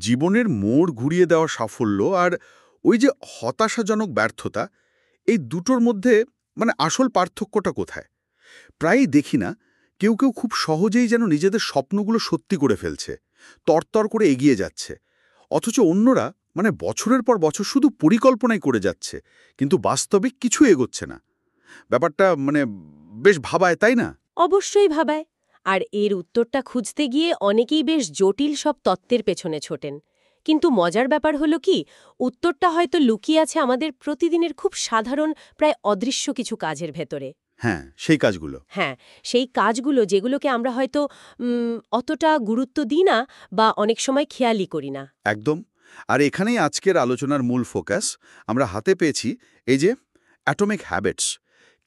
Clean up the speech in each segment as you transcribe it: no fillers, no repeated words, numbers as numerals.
জীবনের মোড় ঘুরিয়ে দেওয়া সাফল্য আর ওই যে হতাশাজনক ব্যর্থতা, এই দুটোর মধ্যে আসল পার্থক্যটা কোথায়? প্রায়ই দেখি না কেউ কেউ খুব সহজেই যেন নিজেদের স্বপ্নগুলো সত্যি করে ফেলছে, তরতর করে এগিয়ে যাচ্ছে, অথচ অন্যরা বছরের পর বছর শুধু পরিকল্পনাই করে যাচ্ছে, কিন্তু বাস্তবিক কিছু এগোচ্ছে না। ব্যাপারটা বেশ ভাবায়, তাই না? অবশ্যই ভাবায়। আর এর উত্তরটা খুঁজতে গিয়ে অনেকেই বেশ জটিল সব তত্ত্বের পেছনে ছোটেন। কিন্তু মজার ব্যাপার হলো কি, উত্তরটা হয়তো লুকিয়ে আছে আমাদের প্রতিদিনের খুব সাধারণ, প্রায় অদৃশ্য কিছু কাজের ভেতরে। হ্যাঁ, সেই কাজগুলো। হ্যাঁ, সেই কাজগুলো যেগুলোকে আমরা হয়তো অতটা গুরুত্ব দিই না বা অনেক সময় খেয়ালই করি না। একদম। আর এখানেই আজকের আলোচনার মূল ফোকাস। আমরা হাতে পেয়েছি এই যে atomic habits,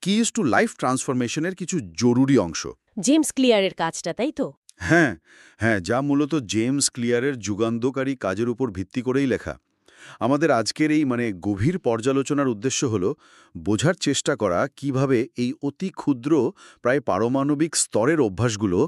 keys to life ট্রান্সফরমেশনের কিছু জরুরি অংশ। জেমস ক্লিয়ারের কাজটা, তাই তো? হ্যাঁ, হ্যাঁ, যা মূলত জেমস ক্লিয়ারের যুগান্তকারী কাজের উপর ভিত্তি করেই লেখা। আমাদের আজকের এই গভীর পর্যালোচনার উদ্দেশ্য হল বোঝার চেষ্টা করা কিভাবে এই অতি ক্ষুদ্র, প্রায় পারমাণবিক স্তরের অভ্যাসগুলো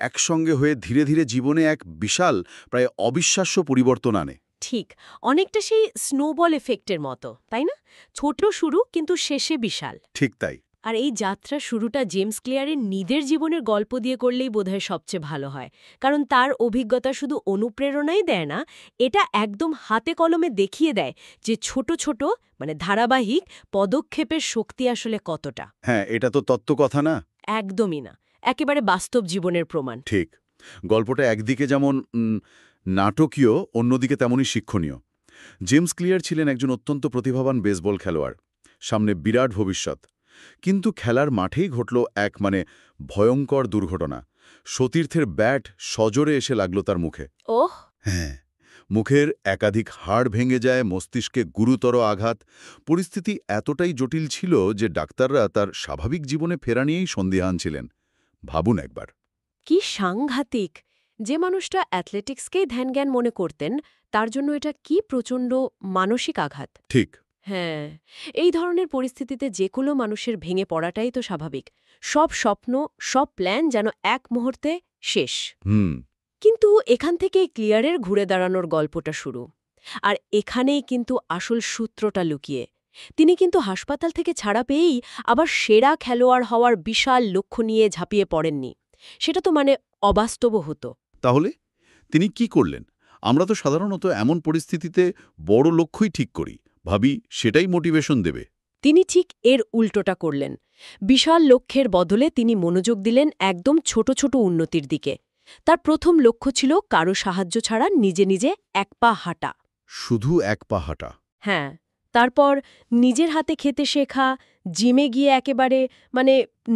একসঙ্গে হয়ে ধীরে ধীরে জীবনে এক বিশাল, প্রায় অবিশ্বাস্য পরিবর্তন আনে। ঠিক, অনেকটা সেই স্নোবল এফেক্টের মতো, তাই না? ছোট শুরু, কিন্তু শেষে বিশাল। ঠিক তাই। আর এই যাত্রা শুরুটা জেমস ক্লিয়ারের নিজের জীবনের গল্প দিয়ে করলেই বোধহয় সবচেয়ে ভালো হয়। কারণ তার অভিজ্ঞতা শুধু অনুপ্রেরণাই দেয় না, এটা একদম হাতে কলমে দেখিয়ে দেয় যে ছোট ছোট ধারাবাহিক পদক্ষেপের শক্তি আসলে কতটা। হ্যাঁ, এটা তো তত্ত্বকথা না। একদমই না, একেবারে বাস্তব জীবনের প্রমাণ। ঠিক। গল্পটা একদিকে যেমন নাটকীয়, অন্যদিকে তেমনই শিক্ষণীয়। জেমস ক্লিয়ার ছিলেন একজন অত্যন্ত প্রতিভাবান বেসবল খেলোয়াড়, সামনে বিরাট ভবিষ্যৎ। কিন্তু খেলার মাঠেই ঘটল এক ভয়ঙ্কর দুর্ঘটনা। সতীর্থের ব্যাট সজোরে এসে লাগল তার মুখে। ওহ! হ্যাঁ, মুখের একাধিক হাড় ভেঙে যায়, মস্তিষ্কে গুরুতর আঘাত। পরিস্থিতি এতটাই জটিল ছিল যে ডাক্তাররা তার স্বাভাবিক জীবনে ফেরা নিয়েই সন্দিহান ছিলেন। ভাবুন একবার। কি সাংঘাতিক! যে মানুষটা অ্যাথলেটিক্সকেই ধ্যানজ্ঞান মনে করতেন, তার জন্য এটা কি প্রচণ্ড মানসিক আঘাত। ঠিক। হ্যাঁ, এই ধরনের পরিস্থিতিতে যে কোনো মানুষের ভেঙে পড়াটাই তো স্বাভাবিক। সব স্বপ্ন, সব প্ল্যান যেন এক মুহূর্তে শেষ। হুম। কিন্তু এখান থেকেই ক্লিয়ারের ঘুরে দাঁড়ানোর গল্পটা শুরু। আর এখানেই কিন্তু আসল সূত্রটা লুকিয়ে। তিনি কিন্তু হাসপাতাল থেকে ছাড়া পেয়েই আবার সেরা খেলোয়াড় হওয়ার বিশাল লক্ষ্য নিয়ে ঝাঁপিয়ে পড়েননি। সেটা তো অবাস্তব হতো। তাহলে তিনি কি করলেন? আমরা তো সাধারণত এমন পরিস্থিতিতে বড় লক্ষ্যই ঠিক করি, ভাবি সেটাই মোটিভেশন দেবে। তিনি ঠিক এর উল্টোটা করলেন। বিশাল লক্ষ্যের বদলে তিনি মনোযোগ দিলেন একদম ছোট ছোট উন্নতির দিকে। তার প্রথম লক্ষ্য ছিল কারো সাহায্য ছাড়া নিজে নিজে এক পা হাঁটা। শুধু এক পা হাঁটা? হ্যাঁ, তারপর নিজের হাতে খেতে শেখা, জিমে গিয়ে একেবারে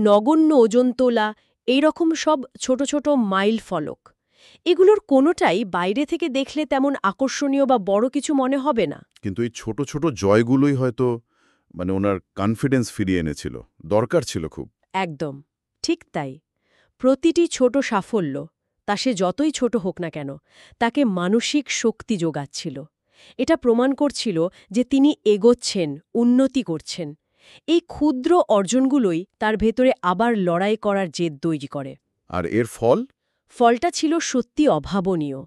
নগণ্য ওজন তোলা, এইরকম সব ছোট ছোট মাইল ফলক। এগুলোর কোনোটাই বাইরে থেকে দেখলে তেমন আকর্ষণীয় বা বড় কিছু মনে হবে না। কিন্তু এই ছোট ছোট জয়গুলোই হয়তো ওনার কনফিডেন্স ফিরিয়ে এনেছিল। দরকার ছিল খুব। একদম ঠিক তাই। প্রতিটি ছোট সাফল্য, তা সে যতই ছোট হোক না কেন, তাকে মানসিক শক্তি যোগাচ্ছিল। এটা প্রমাণ করছিল যে তিনি এগোচ্ছেন, উন্নতি করছেন। এই ক্ষুদ্র অর্জনগুলোই তার ভেতরে আবার লড়াই করার জেদ তৈরি করে। আর এর ফল? ফলটা ছিল সত্যি অভাবনীয়।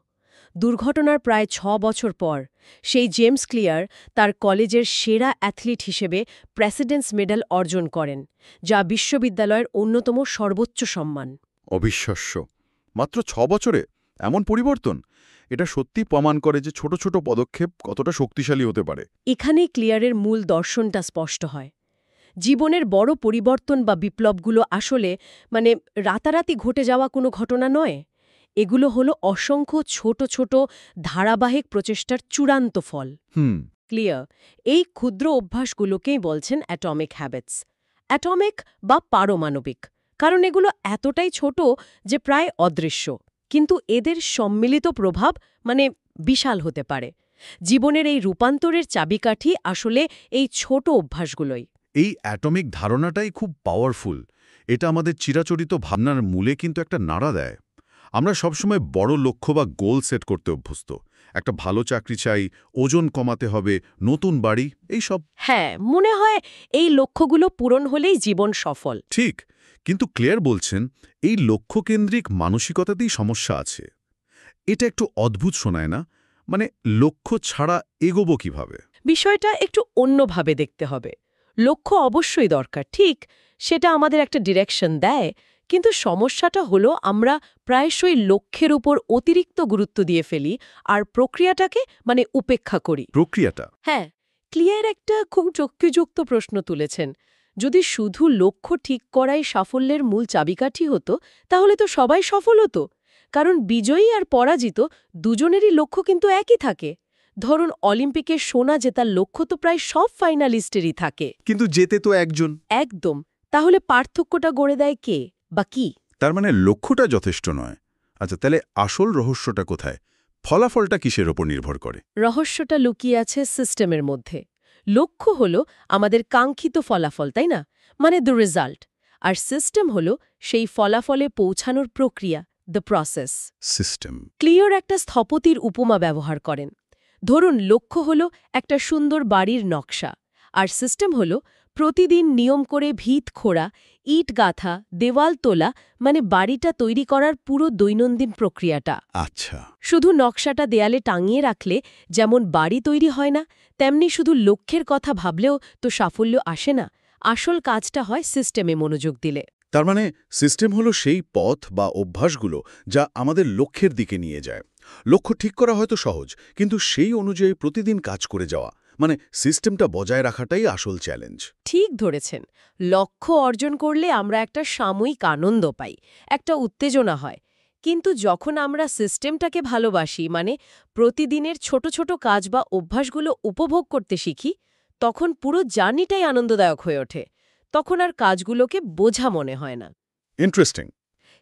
দুর্ঘটনার প্রায় ৬ বছর পর সেই জেমস ক্লিয়ার তার কলেজের সেরা অ্যাথলিট হিসেবে প্রেসিডেন্টস মেডেল অর্জন করেন, যা বিশ্ববিদ্যালয়ের অন্যতম সর্বোচ্চ সম্মান। অবিশ্বাস্য! মাত্র ৬ বছরে এমন পরিবর্তন! এটা সত্যি প্রমাণ করে যে ছোট ছোট পদক্ষেপ কতটা শক্তিশালী হতে পারে। এখানেই ক্লিয়ারের মূল দর্শনটা স্পষ্ট হয়। জীবনের বড় পরিবর্তন বা বিপ্লবগুলো আসলে রাতারাতি ঘটে যাওয়া কোনো ঘটনা নয়। এগুলো হলো অসংখ্য ছোট ছোট ধারাবাহিক প্রচেষ্টার চূড়ান্ত ফল। ক্লিয়ার এই ক্ষুদ্র অভ্যাসগুলোকেই বলছেন অ্যাটমিক হ্যাবিটস। অ্যাটমিক বা পারমাণবিক, কারণ এগুলো এতটাই ছোট যে প্রায় অদৃশ্য, কিন্তু এদের সম্মিলিত প্রভাব বিশাল হতে পারে। জীবনের এই রূপান্তরের চাবিকাঠি আসলে এই ছোট অভ্যাসগুলোই। এই অ্যাটমিক ধারণাটাই খুব পাওয়ারফুল। এটা আমাদের চিরাচরিত ভাবনার মূলে কিন্তু একটা নাড়া দেয়। আমরা সবসময় বড় লক্ষ্য বা গোল সেট করতে অভ্যস্ত। একটা ভালো চাকরি চাই, ওজন কমাতে হবে, নতুন বাড়ি, এইসব। হ্যাঁ, মনে হয় এই লক্ষ্যগুলো পূরণ হলেই জীবন সফল। ঠিক, কিন্তু ক্লেয়ার বলছেন এই লক্ষ্যকেন্দ্রিক মানসিকতাতেই সমস্যা আছে। এটা একটু অদ্ভুত শোনায় না? মানে লক্ষ্য ছাড়া এগোবো কিভাবে? বিষয়টা একটু অন্যভাবে দেখতে হবে। লক্ষ্য অবশ্যই দরকার, ঠিক, সেটা আমাদের একটা ডিরেকশন দেয়, কিন্তু সমস্যাটা হলো আমরা প্রায়শই লক্ষ্যের উপর অতিরিক্ত গুরুত্ব দিয়ে ফেলি আর প্রক্রিয়াটাকে উপেক্ষা করি। প্রক্রিয়াটা? হ্যাঁ, ক্লিয়ার একটা খুব যুক্তিযুক্ত প্রশ্ন তুলেছেন। যদি শুধু লক্ষ্য ঠিক করাই সাফল্যের মূল চাবিকাঠি হতো, তাহলে তো সবাই সফল হতো। কারণ বিজয়ী আর পরাজিত দুজনেরই লক্ষ্য কিন্তু একই থাকে। ধরুন অলিম্পিকে সোনা জেতার লক্ষ্য তো প্রায় সব ফাইনালিস্টেরই থাকে। কিন্তু যেতে তো একজন। একদম। তাহলে পার্থক্যটা গড়ে দেয় কে বা কি? তার মানে লক্ষ্যটা যথেষ্ট নয়। আচ্ছা, তাহলে আসল রহস্যটা কোথায়? ফলাফলটা কিসের ওপর নির্ভর করে? রহস্যটা লুকিয়ে আছে সিস্টেমের মধ্যে। লক্ষ্য হলো আমাদের কাঙ্ক্ষিত ফলাফল, তাই না? মানে দ্য রেজাল্ট। আর সিস্টেম হলো সেই ফলাফলে পৌঁছানোর প্রক্রিয়া, দ্য প্রসেস। সিস্টেম। ক্লিয়ার একটা স্থপতির উপমা ব্যবহার করেন। ধরুন লক্ষ্য হলো একটা সুন্দর বাড়ির নকশা, আর সিস্টেম হলো প্রতিদিন নিয়ম করে ভিত খোঁড়া, ইট গাঁথা, দেওয়াল তোলা, মানে বাড়িটা তৈরি করার পুরো দৈনন্দিন প্রক্রিয়াটা। আচ্ছা। শুধু নকশাটা দেয়ালে টাঙিয়ে রাখলে যেমন বাড়ি তৈরি হয় না, তেমনি শুধু লক্ষ্যের কথা ভাবলেও তো সাফল্য আসে না। আসল কাজটা হয় সিস্টেমে মনোযোগ দিলে। তার মানে সিস্টেম হলো সেই পথ বা অভ্যাসগুলো যা আমাদের লক্ষ্যের দিকে নিয়ে যায়। লক্ষ্য ঠিক করা হয়তো সহজ, কিন্তু সেই অনুযায়ী প্রতিদিন কাজ করে যাওয়া, মানে সিস্টেমটা বজায় রাখাটাই আসল চ্যালেঞ্জ। ঠিক ধরেছেন। লক্ষ্য অর্জন করলে আমরা একটা সাময়িক আনন্দ পাই, একটা উত্তেজনা হয়। কিন্তু যখন আমরা সিস্টেমটাকে ভালোবাসি, মানে প্রতিদিনের ছোট ছোট কাজ বা অভ্যাসগুলো উপভোগ করতে শিখি, তখন পুরো জার্নিটাই আনন্দদায়ক হয়ে ওঠে। তখন আর কাজগুলোকে বোঝা মনে হয় না। ইন্টারেস্টিং।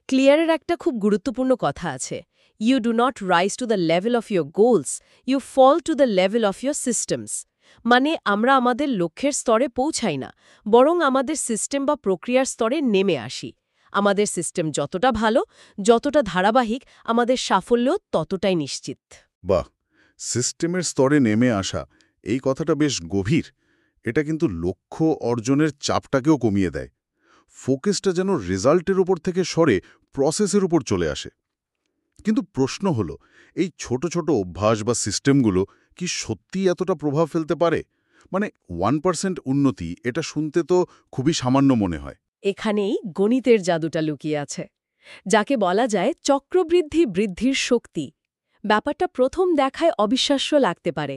ক্লিয়ারের একটা খুব গুরুত্বপূর্ণ কথা আছে, you do not rise to the level of your goals, you fall to the level of your systems. মানে আমরা আমাদের লক্ষ্যের স্তরে পৌঁছাই না, বরং আমাদের সিস্টেম বা প্রক্রিয়ার স্তরে নেমে আসি। আমাদের সিস্টেম যতটা ভালো, যতটা ধারাবাহিক, আমাদের সাফল্য ততটাই নিশ্চিত। বাহ, সিস্টেমের স্তরে নেমে আসা, এই কথাটা বেশ গভীর। এটা কিন্তু লক্ষ্য অর্জনের চাপটাকেও কমিয়ে দেয়। ফোকাসটা যেন রেজাল্টের উপর থেকে সরে প্রসেসের উপর চলে আসে। কিন্তু প্রশ্ন হলো, এই ছোট ছোট অভ্যাস বা সিস্টেমগুলো কি সত্যি এতটা প্রভাব ফেলতে পারে? মানে 1% উন্নতি, এটা শুনতে তো খুবই সামান্য মনে হয়। এখানেই গণিতের জাদুটা লুকিয়ে আছে, যাকে বলা যায় চক্রবৃদ্ধি বৃদ্ধির শক্তি। ব্যাপারটা প্রথম দেখায় অবিশ্বাস্য লাগতে পারে।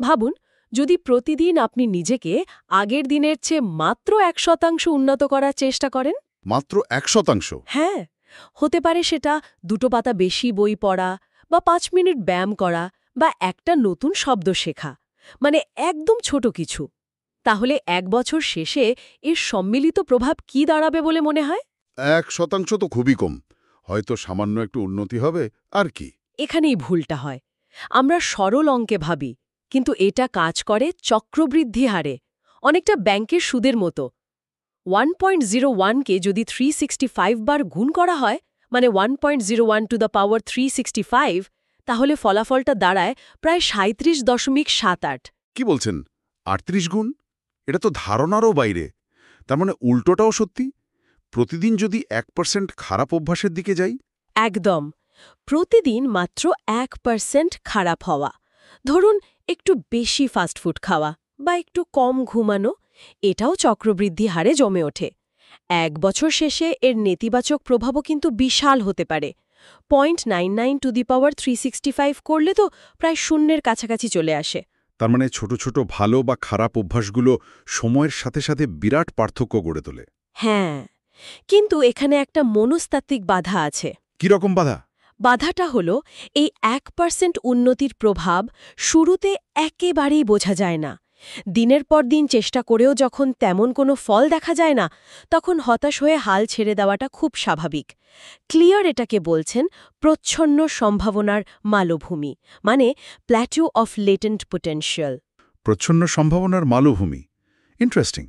ভাবুন, যদি প্রতিদিন আপনি নিজেকে আগের দিনের চেয়ে মাত্র 1% উন্নত করার চেষ্টা করেন। মাত্র 1%? হ্যাঁ, হতে পারে সেটা 2 পাতা বেশি বই পড়া, বা 5 মিনিট ব্যায়াম করা, বা একটা নতুন শব্দ শেখা, মানে একদম ছোট কিছু। তাহলে 1 বছর শেষে এর সম্মিলিত প্রভাব কি দাঁড়াবে বলে মনে হয়? 1% তো খুবই কম। হয়তো সামান্য একটু উন্নতি হবে, আর কি। এখানেই ভুলটা হয়। আমরা সরল অঙ্কে ভাবি, কিন্তু এটা কাজ করে চক্রবৃদ্ধি হারে, অনেকটা ব্যাংকের সুদের মতো। 1.01কে যদি 365 বার গুণ করা হয়, মানে 1.01 টু দ্য পাওয়ার 365, তাহলে ফলাফলটা দাঁড়ায় প্রায় 37.78। কি বলছেন? 38 গুণ? এটা তো ধারণারও বাইরে। তার মানে উল্টোটাও সত্যি? প্রতিদিন যদি 1% খারাপ অভ্যাসের দিকে যাই? একদম। প্রতিদিন মাত্র 1% খারাপ হওয়া, ধরুন একটু বেশি ফাস্টফুড খাওয়া বা একটু কম ঘুমানো, এটাও চক্রবৃদ্ধি হারে জমে ওঠে। 1 বছর শেষে এর নেতিবাচক প্রভাবও কিন্তু বিশাল হতে পারে। 0.99 টু দি পাওয়ার 365 করলে তো প্রায় শূন্যের কাছাকাছি চলে আসে। তার মানে ছোট ছোট ভালো বা খারাপ অভ্যাসগুলো সময়ের সাথে সাথে বিরাট পার্থক্য গড়ে তোলে। হ্যাঁ, কিন্তু এখানে একটা মনস্তাত্ত্বিক বাধা আছে। কি রকম বাধা? বাধাটা হলো এই 1% উন্নতির প্রভাব শুরুতে একেবারেই বোঝা যায় না। দিনের পর দিন চেষ্টা করেও যখন তেমন কোনো ফল দেখা যায় না, তখন হতাশ হয়ে হাল ছেড়ে দেওয়াটা খুব স্বাভাবিক। ক্লিয়ার এটাকে বলছেন প্রচ্ছন্ন সম্ভাবনার মালভূমি, মানে প্ল্যাটিউ অফ লেটেন্ট পোটেনশিয়াল। প্রচ্ছন্ন সম্ভাবনার মালভূমি। ইন্টারেস্টিং।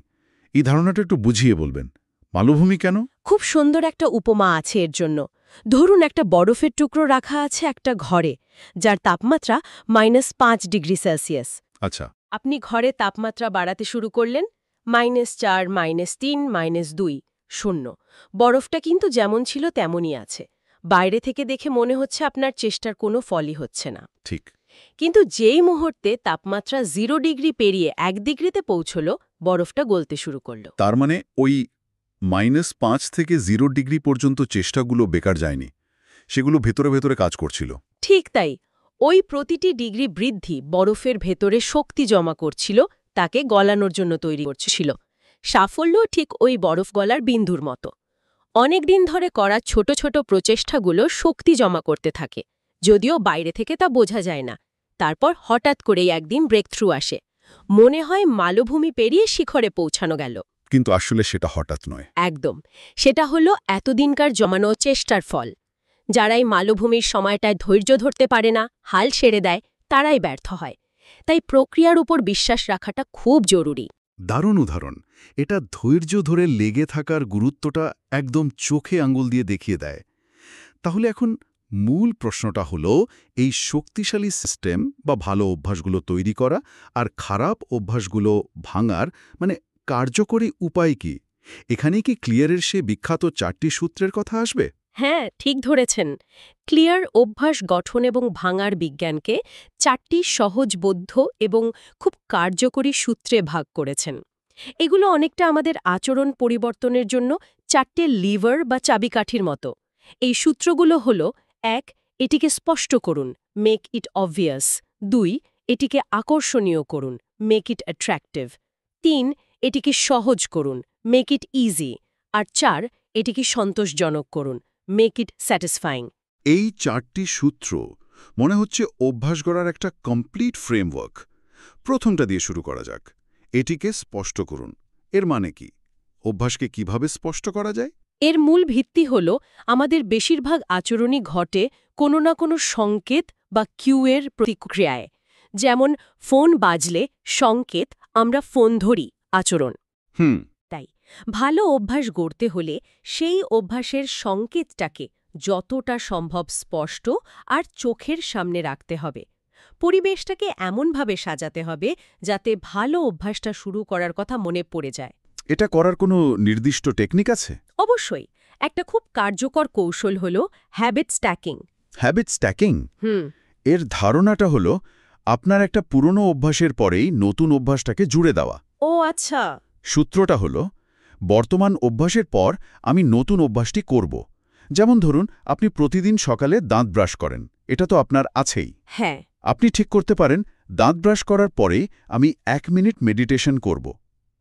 এই ধারণাটা একটু বুঝিয়ে বলবেন। মালভূমি কেন? খুব সুন্দর একটা উপমা আছে এর জন্য। ধরুন একটা বরফের টুকরো রাখা আছে একটা ঘরে, যার তাপমাত্রা -5 ডিগ্রি সেলসিয়াস। আচ্ছা। আপনি ঘরে তাপমাত্রা বাড়াতে শুরু করলেন, -4, -3, -2, 0। বরফটা কিন্তু যেমন ছিল তেমনই আছে। বাইরে থেকে দেখে মনে হচ্ছে আপনার চেষ্টার কোনো ফলই হচ্ছে না। ঠিক। কিন্তু যেই মুহূর্তে তাপমাত্রা 0 ডিগ্রি পেরিয়ে 1 ডিগ্রিতে পৌঁছল, বরফটা গলতে শুরু করলো। তার মানে ওই -5 থেকে 0 ডিগ্রি পর্যন্ত চেষ্টাগুলো বেকার যায়নি, সেগুলো ভেতরে ভেতরে কাজ করছিল। ঠিক তাই, ওই প্রতিটি ডিগ্রি বৃদ্ধি বরফের ভেতরে শক্তি জমা করছিল, তাকে গলানোর জন্য তৈরি করছিল। সাফল্য ঠিক ওই বরফ গলার বিন্দুর মতো। অনেকদিন ধরে করা ছোট ছোট প্রচেষ্টাগুলো শক্তি জমা করতে থাকে, যদিও বাইরে থেকে তা বোঝা যায় না। তারপর হঠাৎ করেই একদিন ব্রেকথ্রু আসে। মনে হয় মালভূমি পেরিয়ে শিখরে পৌঁছানো গেল। কিন্তু আসলে সেটা হঠাৎ নয়। একদম, সেটা হলো এতদিনকার জমানো চেষ্টার ফল। যারাই মালভূমির সময়টায় ধৈর্য ধরতে পারে না, হাল ছেড়ে দেয়, তারাই ব্যর্থ হয়। তাই প্রক্রিয়ার উপর বিশ্বাস রাখাটা খুব জরুরি। দারুণ উদাহরণ। এটা ধৈর্য ধরে লেগে থাকার গুরুত্বটা একদম চোখে আঙুল দিয়ে দেখিয়ে দেয়। তাহলে এখন মূল প্রশ্নটা হলো, এই শক্তিশালী সিস্টেম বা ভালো অভ্যাসগুলো তৈরি করা আর খারাপ অভ্যাসগুলো ভাঙার কার্যকরী উপায় কি? এখানেই কি ক্লিয়ারের সে বিখ্যাত 4টি সূত্রের কথা আসবে? হ্যাঁ, ঠিক ধরেছেন। ক্লিয়ার অভ্যাস গঠন এবং ভাঙার বিজ্ঞানকে 4টি সহজবোধ্য এবং খুব কার্যকরী সূত্রে ভাগ করেছেন। এগুলো অনেকটা আমাদের আচরণ পরিবর্তনের জন্য 4টে লিভার বা চাবিকাঠির মতো। এই সূত্রগুলো হল: 1. এটিকে স্পষ্ট করুন, মেক ইট অবভিয়াস। 2. এটিকে আকর্ষণীয় করুন, মেক ইট অ্যাট্রাক্টিভ। 3. এটিকে সহজ করুন, মেক ইট ইজি। আর 4. এটিকে সন্তোষজনক করুন, মেক ইট স্যাটিসফাইং। এই 4টি সূত্র মনে হচ্ছে অভ্যাস গড়ার একটা কমপ্লিট ফ্রেমওয়ার্ক। প্রথমটা দিয়ে শুরু করা যাক। এটিকে স্পষ্ট করুন। এর মানে কি? অভ্যাসকে কিভাবে স্পষ্ট করা যায়? এর মূল ভিত্তি হল, আমাদের বেশিরভাগ আচরণই ঘটে কোনো না কোনো সংকেত বা কিউয়ের প্রতিক্রিয়ায়। যেমন ফোন বাজলে সংকেত, আমরা ফোন ধরি, আচরণ। তাই ভালো অভ্যাস গড়তে হলে সেই অভ্যাসের সংকেতটাকে যতটা সম্ভব স্পষ্ট আর চোখের সামনে রাখতে হবে। পরিবেশটাকে এমনভাবে সাজাতে হবে যাতে ভালো অভ্যাসটা শুরু করার কথা মনে পড়ে যায়। এটা করার কোনো নির্দিষ্ট টেকনিক আছে? অবশ্যই। একটা খুব কার্যকর কৌশল হল হ্যাবিট স্ট্যাকিং। Habit stacking? এর ধারণাটা হলো আপনার একটা পুরনো অভ্যাসের পরেই নতুন অভ্যাসটাকে জুড়ে দেওয়া। ও আচ্ছা। সূত্রটা হলো, বর্তমান অভ্যাসের পর আমি নতুন অভ্যাসটি করব। যেমন ধরুন, আপনি প্রতিদিন সকালে দাঁত ব্রাশ করেন, এটা তো আপনার আছেই। হ্যাঁ। আপনি ঠিক করতে পারেন, দাঁত ব্রাশ করার পরেই আমি 1 মিনিট মেডিটেশন করব।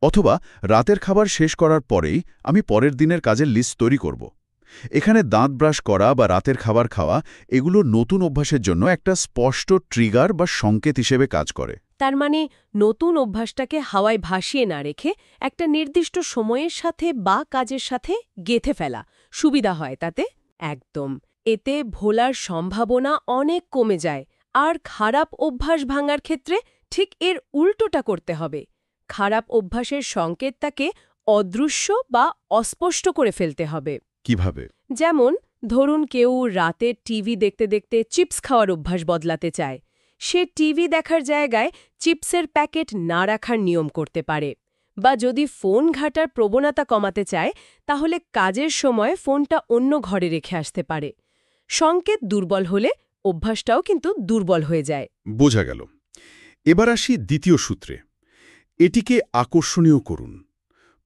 অথবা রাতের খাবার শেষ করার পরেই আমি পরের দিনের কাজের লিস্ট তৈরি করব। এখানে দাঁত ব্রাশ করা বা রাতের খাবার খাওয়া, এগুলো নতুন অভ্যাসের জন্য একটা স্পষ্ট ট্রিগার বা সংকেত হিসেবে কাজ করে। তার মানে নতুন অভ্যাসটাকে হাওয়ায় ভাসিয়ে না রেখে একটা নির্দিষ্ট সময়ের সাথে বা কাজের সাথে গেঁথে ফেলা সুবিধা হয় তাতে। একদম। এতে ভোলার সম্ভাবনা অনেক কমে যায়। আর খারাপ অভ্যাস ভাঙার ক্ষেত্রে ঠিক এর উল্টোটা করতে হবে। খারাপ অভ্যাসের সংকেতটাকে অদৃশ্য বা অস্পষ্ট করে ফেলতে হবে। কিভাবে? যেমন ধরুন, কেউ রাতে টিভি দেখতে দেখতে চিপস খাওয়ার অভ্যাস বদলাতে চায়। সে টিভি দেখার জায়গায় চিপসের প্যাকেট না রাখার নিয়ম করতে পারে। বা যদি ফোন ঘাটার প্রবণতা কমাতে চায়, তাহলে কাজের সময় ফোনটা অন্য ঘরে রেখে আসতে পারে। সংকেত দুর্বল হলে অভ্যাসটাও কিন্তু দুর্বল হয়ে যায়। বোঝা গেল। এবার আসি দ্বিতীয় সূত্রে। এটিকে আকর্ষণীয় করুন।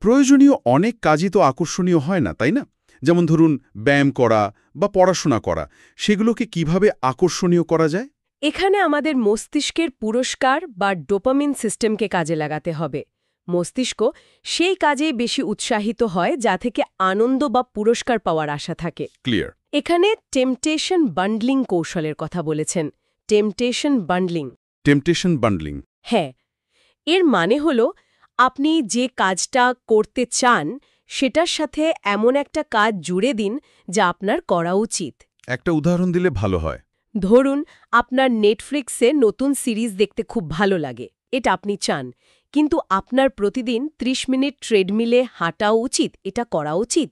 প্রয়োজনীয় অনেক কাজই তো আকর্ষণীয় হয় না, তাই না? যেমন ধরুন, ব্যায়াম করা বা পড়াশোনা করা, সেগুলোকে কিভাবে আকর্ষণীয় করা যায়? এখানে আমাদের মস্তিষ্কের পুরস্কার বা ডোপামিন সিস্টেমকে কাজে লাগাতে হবে। মস্তিষ্ক সেই কাজেই বেশি উৎসাহিত হয় যা থেকে আনন্দ বা পুরস্কার পাওয়ার আশা থাকে। ক্লিয়ার। এখানে টেম্পটেশন বান্ডলিং কৌশলের কথা বলেছেন। Temptation bundling. Temptation bundling? হ্যাঁ। এর মানে হল, আপনি যে কাজটা করতে চান সেটার সাথে এমন একটা কাজ জুড়ে দিন যা আপনার করা উচিত। একটা উদাহরণ দিলে ভালো হয়। ধরুন, আপনার নেটফ্লিক্সে নতুন সিরিজ দেখতে খুব ভালো লাগে, এটা আপনি চান, কিন্তু আপনার প্রতিদিন 30 মিনিট ট্রেডমিলে হাঁটাও উচিত, এটা করা উচিত।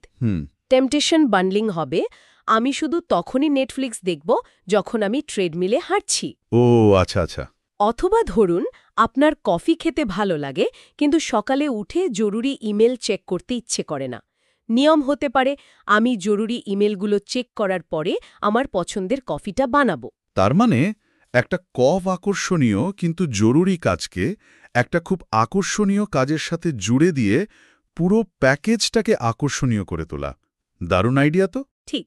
টেম্পটেশন বান্ডলিং হবে, আমি শুধু তখনই নেটফ্লিক্স দেখব যখন আমি ট্রেডমিলে হাঁটছি। ও আচ্ছা আচ্ছা। অথবা ধরুন, আপনার কফি খেতে ভালো লাগে, কিন্তু সকালে উঠে জরুরি ইমেল চেক করতে ইচ্ছে করে না। নিয়ম হতে পারে, আমি জরুরি ইমেলগুলো চেক করার পরে আমার পছন্দের কফিটা বানাবো। তার মানে একটা কম আকর্ষণীয় কিন্তু জরুরি কাজকে একটা খুব আকর্ষণীয় কাজের সাথে জুড়ে দিয়ে পুরো প্যাকেজটাকে আকর্ষণীয় করে তোলা। দারুণ আইডিয়া তো। ঠিক।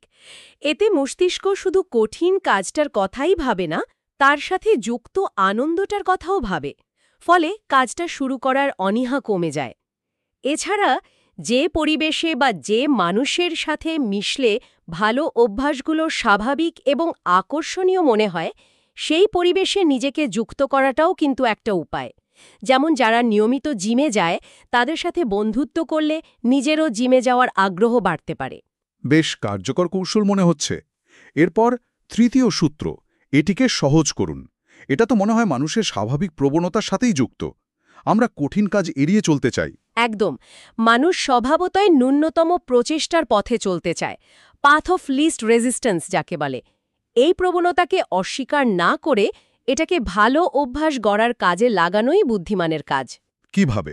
এতে মস্তিষ্ক শুধু কঠিন কাজটার কথাই ভাবে না, তার সাথে যুক্ত আনন্দটার কথাও ভাবে। ফলে কাজটা শুরু করার অনীহা কমে যায়। এছাড়া যে পরিবেশে বা যে মানুষের সাথে মিশলে ভালো অভ্যাসগুলো স্বাভাবিক এবং আকর্ষণীয় মনে হয়, সেই পরিবেশে নিজেকে যুক্ত করাটাও কিন্তু একটা উপায়। যেমন যারা নিয়মিত জিমে যায়, তাদের সাথে বন্ধুত্ব করলে নিজেরও জিমে যাওয়ার আগ্রহ বাড়তে পারে। বেশ কার্যকর কৌশল মনে হচ্ছে। এরপর তৃতীয় সূত্র, এটিকে সহজ করুন। এটা তো মনে হয় মানুষের স্বাভাবিক প্রবণতার সাথেই যুক্ত। আমরা কঠিন কাজ এড়িয়ে চলতে চাই। একদম। মানুষ স্বভাবতই ন্যূনতম প্রচেষ্টার পথে চলতে চায়, পাথ অফ লিস্ট রেজিস্ট্যান্স যাকে বলে। এই প্রবণতাকে অস্বীকার না করে এটাকে ভালো অভ্যাস গড়ার কাজে লাগানোই বুদ্ধিমানের কাজ। কিভাবে?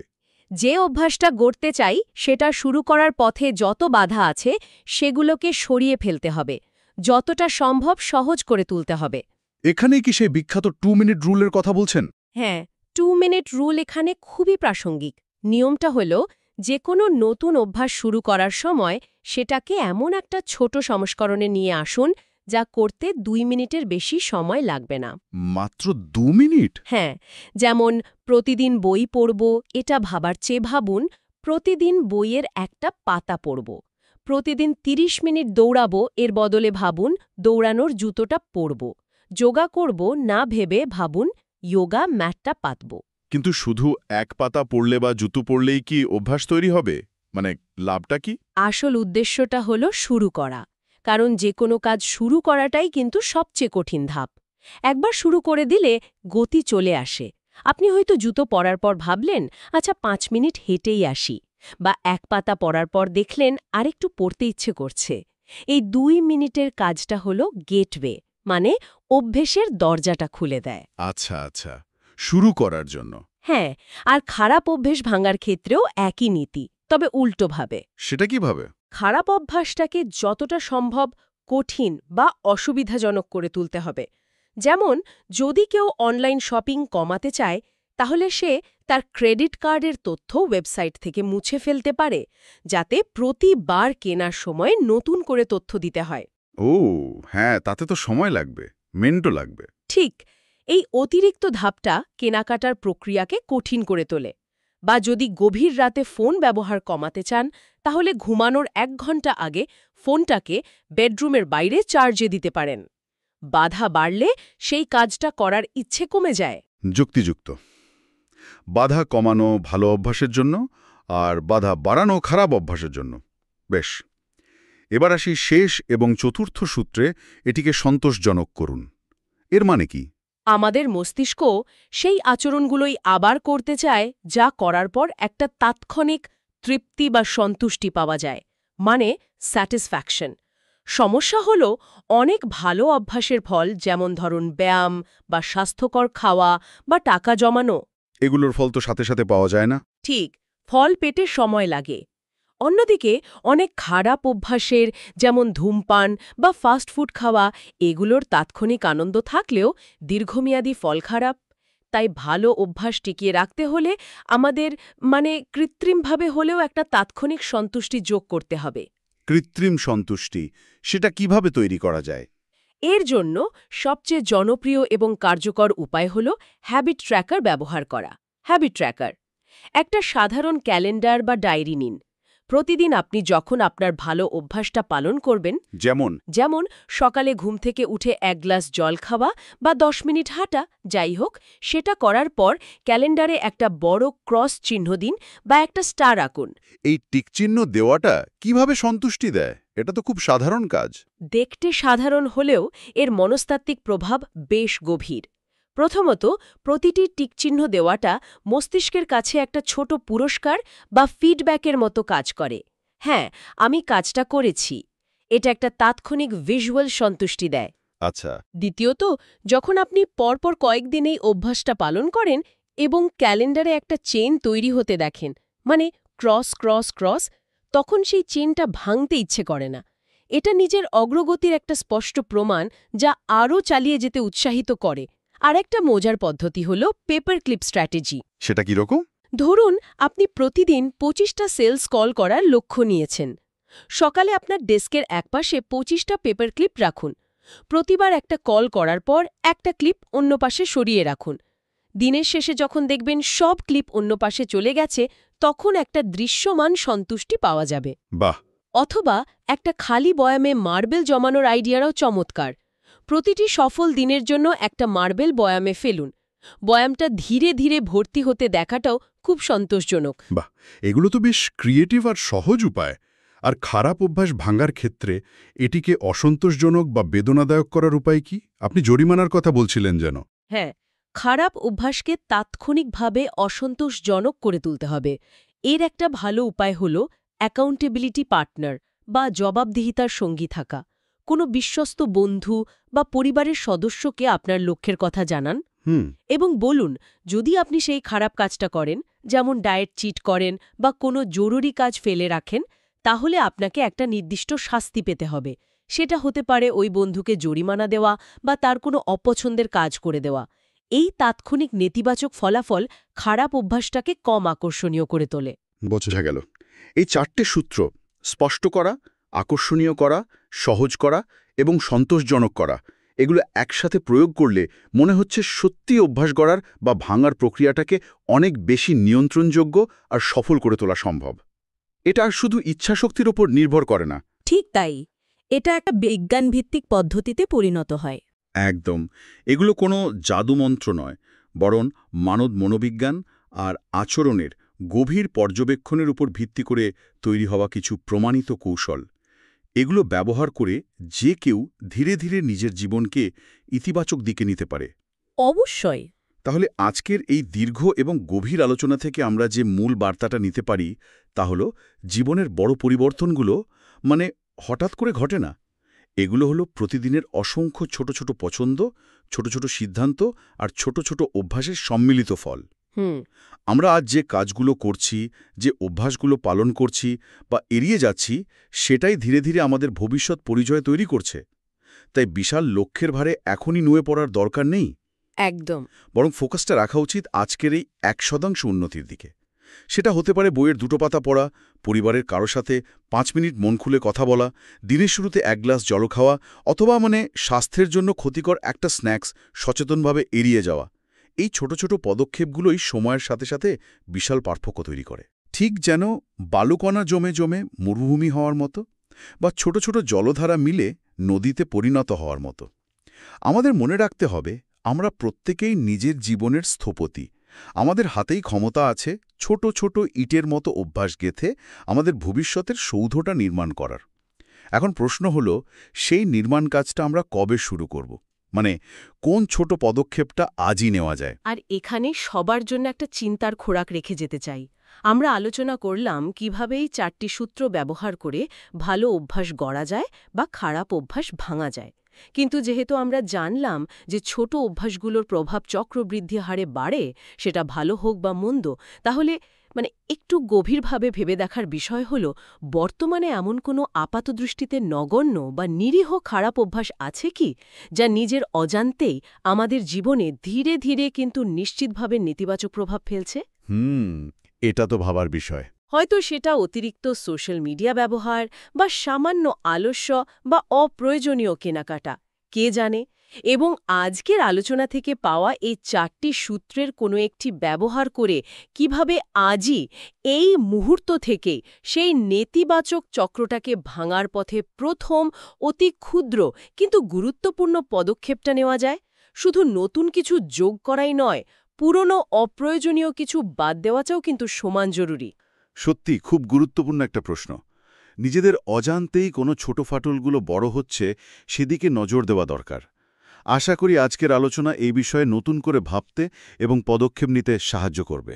যে অভ্যাসটা গড়তে চাই সেটা শুরু করার পথে যত বাধা আছে সেগুলোকে সরিয়ে ফেলতে হবে, যতটা সম্ভব সহজ করে তুলতে হবে। এখানেই কি সেই বিখ্যাত 2 মিনিট রুলের কথা বলছেন? হ্যাঁ, 2 মিনিট রুল এখানে খুবই প্রাসঙ্গিক। নিয়মটা হল, যে কোনো নতুন অভ্যাস শুরু করার সময় সেটাকে এমন একটা ছোট সংস্করণে নিয়ে আসুন যা করতে 2 মিনিটের বেশি সময় লাগবে না। মাত্র 2 মিনিট? হ্যাঁ, যেমন প্রতিদিন বই পড়ব এটা ভাবার চেয়ে ভাবুন প্রতিদিন বইয়ের একটা পাতা পড়ব। প্রতিদিন 30 মিনিট দৌড়াবো এর বদলে ভাবুন দৌড়ানোর জুতোটা পরব। যোগা করব না ভেবে ভাবুন যোগা ম্যাটটা পাতব। কিন্তু শুধু এক পাতা পড়লে বা জুতো পড়লেই কি অভ্যাস তৈরি হবে? মানে লাভটা কি? আসল উদ্দেশ্যটা হলো শুরু করা। কারণ যে কোনো কাজ শুরু করাটাই কিন্তু সবচেয়ে কঠিন ধাপ। একবার শুরু করে দিলে গতি চলে আসে। আপনি হয়তো জুতো পরার পর ভাবলেন, আচ্ছা 5 মিনিট হেঁটেই আসি, বা এক পাতা পড়ার পর দেখলেন আরেকটু পড়তে ইচ্ছে করছে। এই 2 মিনিটের কাজটা হলো গেটওয়ে, মানে অভ্যেসের দরজাটা খুলে দেয়। আচ্ছা আচ্ছা, শুরু করার জন্য। হ্যাঁ, আর খারাপ অভ্যেস ভাঙার ক্ষেত্রেও একই নীতি, তবে উল্টোভাবে। সেটা কিভাবে? খারাপ অভ্যাসটাকে যতটা সম্ভব কঠিন বা অসুবিধাজনক করে তুলতে হবে। যেমন যদি কেউ অনলাইন শপিং কমাতে চায়, তাহলে সে তার ক্রেডিট কার্ডের তথ্য ওয়েবসাইট থেকে মুছে ফেলতে পারে, যাতে প্রতিবার কেনার সময় নতুন করে তথ্য দিতে হয়। ও হ্যাঁ, তাতে তো সময় লাগবে, মেন্টও লাগবে। ঠিক, এই অতিরিক্ত ধাপটা কেনাকাটার প্রক্রিয়াকে কঠিন করে তোলে। বা যদি গভীর রাতে ফোন ব্যবহার কমাতে চান, তাহলে ঘুমানোর 1 ঘন্টা আগে ফোনটাকে বেডরুমের বাইরে চার্জে দিতে পারেন। বাধা বাড়লে সেই কাজটা করার ইচ্ছে কমে যায়। যুক্তিযুক্ত। বাধা কমানো ভালো অভ্যাসের জন্য, আর বাধা বাড়ানো খারাপ অভ্যাসের জন্য। বেশ, এবার আসি শেষ এবং চতুর্থ সূত্রে, এটিকে সন্তোষজনক করুন। এর মানে কি? আমাদের মস্তিষ্ক সেই আচরণগুলোই আবার করতে চায় যা করার পর একটা তাৎক্ষণিক তৃপ্তি বা সন্তুষ্টি পাওয়া যায়, মানে স্যাটিসফ্যাকশন। সমস্যা হল অনেক ভালো অভ্যাসের ফল, যেমন ধরুন ব্যায়াম বা স্বাস্থ্যকর খাওয়া বা টাকা জমানো, এগুলোর ফল তো সাথে সাথে পাওয়া যায় না। ঠিক, ফল পেতে সময় লাগে। অন্যদিকে অনেক খারাপ অভ্যাসের, যেমন ধূমপান বা ফাস্টফুড খাওয়া, এগুলোর তাৎক্ষণিক আনন্দ থাকলেও দীর্ঘমেয়াদী ফল খারাপ। তাই ভালো অভ্যাস টিকিয়ে রাখতে হলে আমাদের কৃত্রিমভাবে হলেও একটা তাৎক্ষণিক সন্তুষ্টি যোগ করতে হবে। কৃত্রিম সন্তুষ্টি, সেটা কিভাবে তৈরি করা যায়? এর জন্য সবচেয়ে জনপ্রিয় এবং কার্যকর উপায় হল হ্যাবিট ট্র্যাকার ব্যবহার করা। হ্যাবিট ট্র্যাকার একটা সাধারণ ক্যালেন্ডার বা ডায়েরি নিন। প্রতিদিন আপনি যখন আপনার ভালো অভ্যাসটা পালন করবেন, যেমন সকালে ঘুম থেকে উঠে 1 গ্লাস জল খাওয়া বা 10 মিনিট হাঁটা, যাই হোক, সেটা করার পর ক্যালেন্ডারে একটা বড় ক্রস চিহ্ন দিন বা একটা স্টার আঁকুন। এই টিকচিহ্ন দেওয়াটা কিভাবে সন্তুষ্টি দেয়? এটা তো খুব সাধারণ কাজ। দেখতে সাধারণ হলেও এর মনস্তাত্ত্বিক প্রভাব বেশ গভীর। প্রথমত, প্রতিটি টিকচিহ্ন দেওয়াটা মস্তিষ্কের কাছে একটা ছোট পুরস্কার বা ফিডব্যাকের মতো কাজ করে। হ্যাঁ, আমি কাজটা করেছি। এটা একটা তাৎক্ষণিক ভিজুয়াল সন্তুষ্টি দেয়। আচ্ছা। দ্বিতীয়ত, যখন আপনি পরপর কয়েকদিন এই অভ্যাসটা পালন করেন এবং ক্যালেন্ডারে একটা চেইন তৈরি হতে দেখেন, মানে ক্রস ক্রস ক্রস, তখন সেই চেইনটা ভাঙতে ইচ্ছে করে না। এটা নিজের অগ্রগতির একটা স্পষ্ট প্রমাণ, যা আরও চালিয়ে যেতে উৎসাহিত করে। আরেকটা মজার পদ্ধতি হল পেপার ক্লিপ স্ট্র্যাটেজি। সেটা কি রকম? ধরুন আপনি প্রতিদিন 25টা সেলস কল করার লক্ষ্য নিয়েছেন। সকালে আপনার ডেস্কের একপাশে 25টা পেপার ক্লিপ রাখুন। প্রতিবার একটা কল করার পর একটা ক্লিপ অন্য পাশে সরিয়ে রাখুন। দিনের শেষে যখন দেখবেন সব ক্লিপ অন্য পাশে চলে গেছে, তখন একটা দৃশ্যমান সন্তুষ্টি পাওয়া যাবে। বাহ! অথবা একটা খালি বয়ামে মার্বেল জমানোর আইডিয়াটাও চমৎকার। প্রতিটি সফল দিনের জন্য একটা মার্বেল বয়ামে ফেলুন। বয়ামটা ধীরে ধীরে ভর্তি হতে দেখাটাও খুব সন্তোষজনক। বাহ! এগুলো তো বেশ ক্রিয়েটিভ আর সহজ উপায়। আর খারাপ অভ্যাস ভাঙার ক্ষেত্রে এটিকে অসন্তোষজনক বা বেদনাদায়ক করার উপায় কি? আপনি জরিমানার কথা বলছিলেন যেন। হ্যাঁ, খারাপ অভ্যাসকে তাৎক্ষণিকভাবে অসন্তোষজনক করে তুলতে হবে। এর একটা ভালো উপায় হল অ্যাকাউন্টেবিলিটি পার্টনার বা জবাবদিহিতার সঙ্গী থাকা। কোনো বিশ্বস্ত বন্ধু বা পরিবারের সদস্যকে আপনার লক্ষ্যের কথা জানান এবং বলুন যদি আপনি সেই খারাপ কাজটা করেন, যেমন ডায়েট চিট করেন বা কোনো জরুরি কাজ ফেলে রাখেন, তাহলে আপনাকে একটা নির্দিষ্ট শাস্তি পেতে হবে। সেটা হতে পারে ওই বন্ধুকে জরিমানা দেওয়া বা তার কোনো অপছন্দের কাজ করে দেওয়া। এই তাৎক্ষণিক নেতিবাচক ফলাফল খারাপ অভ্যাসটাকে কম আকর্ষণীয় করে তোলে। বোঝা গেল। এই 4টে সূত্র স্পষ্ট করা, আকর্ষণীয় করা, সহজ করা এবং সন্তোষজনক করা, এগুলো একসাথে প্রয়োগ করলে মনে হচ্ছে সত্যি অভ্যাস গড়ার বা ভাঙার প্রক্রিয়াটাকে অনেক বেশি নিয়ন্ত্রণযোগ্য আর সফল করে তোলা সম্ভব। এটা আর শুধু ইচ্ছাশক্তির ওপর নির্ভর করে না। ঠিক তাই, এটা একটা বিজ্ঞানভিত্তিক পদ্ধতিতে পরিণত হয়। একদম। এগুলো কোনো জাদুমন্ত্র নয়, বরং মানব মনোবিজ্ঞান আর আচরণের গভীর পর্যবেক্ষণের উপর ভিত্তি করে তৈরি হওয়া কিছু প্রমাণিত কৌশল। এগুলো ব্যবহার করে যে কেউ ধীরে ধীরে নিজের জীবনকে ইতিবাচক দিকে নিতে পারে। অবশ্যই। তাহলে আজকের এই দীর্ঘ এবং গভীর আলোচনা থেকে আমরা যে মূল বার্তাটা নিতে পারি তা হলো জীবনের বড় পরিবর্তনগুলো হঠাৎ করে ঘটে না। এগুলো হলো প্রতিদিনের অসংখ্য ছোট ছোট পছন্দ, ছোট ছোট সিদ্ধান্ত আর ছোট ছোট অভ্যাসের সম্মিলিত ফল। আমরা আজ যে কাজগুলো করছি, যে অভ্যাসগুলো পালন করছি বা এড়িয়ে যাচ্ছি, সেটাই ধীরে ধীরে আমাদের ভবিষ্যৎ পরিচয় তৈরি করছে। তাই বিশাল লক্ষ্যের ভারে এখনই নুয়ে পড়ার দরকার নেই। একদম। বরং ফোকাসটা রাখা উচিত আজকের এই 1% উন্নতির দিকে। সেটা হতে পারে বইয়ের 2 পাতা পড়া, পরিবারের কারো সাথে 5 মিনিট মন খুলে কথা বলা, দিনের শুরুতে 1 গ্লাস জল খাওয়া, অথবা স্বাস্থ্যের জন্য ক্ষতিকর একটা স্ন্যাক্স সচেতনভাবে এড়িয়ে যাওয়া। এই ছোট ছোট পদক্ষেপগুলোই সময়ের সাথে সাথে বিশাল পার্থক্য তৈরি করে। ঠিক যেন বালুকণা জমে জমে মরুভূমি হওয়ার মতো, বা ছোট ছোট জলধারা মিলে নদীতে পরিণত হওয়ার মতো। আমাদের মনে রাখতে হবে আমরা প্রত্যেকেই নিজের জীবনের স্থপতি। আমাদের হাতেই ক্ষমতা আছে ছোট ছোট ইটের মতো অভ্যাস গেঁথে আমাদের ভবিষ্যতের সৌধটা নির্মাণ করার। এখন প্রশ্ন হলো, সেই নির্মাণ কাজটা আমরা কবে শুরু করব? কোন ছোট পদক্ষেপটা আজই নেওয়া যায়? আর এখানে সবার জন্য একটা চিন্তার খোরাক রেখে যেতে চাই। আমরা আলোচনা করলাম কিভাবে এই 4টি সূত্র ব্যবহার করে ভালো অভ্যাস গড়া যায় বা খারাপ অভ্যাস ভাঙা যায়। কিন্তু যেহেতু আমরা জানলাম যে ছোট অভ্যাসগুলোর প্রভাব চক্রবৃদ্ধি হারে বাড়ে, সেটা ভালো হোক বা মন্দ, তাহলে একটু গভীরভাবে ভেবে দেখার বিষয় হল, বর্তমানে এমন কোনো আপাতদৃষ্টিতে নগণ্য বা নিরীহ খারাপ অভ্যাস আছে কি, যা নিজের অজান্তেই আমাদের জীবনে ধীরে ধীরে কিন্তু নিশ্চিতভাবে নেতিবাচক প্রভাব ফেলছে? এটা তো ভাবার বিষয়। হয়তো সেটা অতিরিক্ত সোশ্যাল মিডিয়া ব্যবহার বা সামান্য আলস্য বা অপ্রয়োজনীয় কেনাকাটা, কে জানে। এবং আজকের আলোচনা থেকে পাওয়া এই 4টি সূত্রের কোনো একটি ব্যবহার করে কিভাবে আজই এই মুহূর্ত থেকে সেই নেতিবাচক চক্রটাকে ভাঙার পথে প্রথম অতি ক্ষুদ্র কিন্তু গুরুত্বপূর্ণ পদক্ষেপটা নেওয়া যায়। শুধু নতুন কিছু যোগ করাই নয়, পুরনো অপ্রয়োজনীয় কিছু বাদ দেওয়াটাও কিন্তু সমান জরুরি। সত্যি খুব গুরুত্বপূর্ণ একটা প্রশ্ন। নিজেদের অজান্তেই কোনো ছোট ফাটলগুলো বড় হচ্ছে, সেদিকে নজর দেওয়া দরকার। আশা করি আজকের আলোচনা এই বিষয়ে নতুন করে ভাবতে এবং পদক্ষেপ নিতে সাহায্য করবে।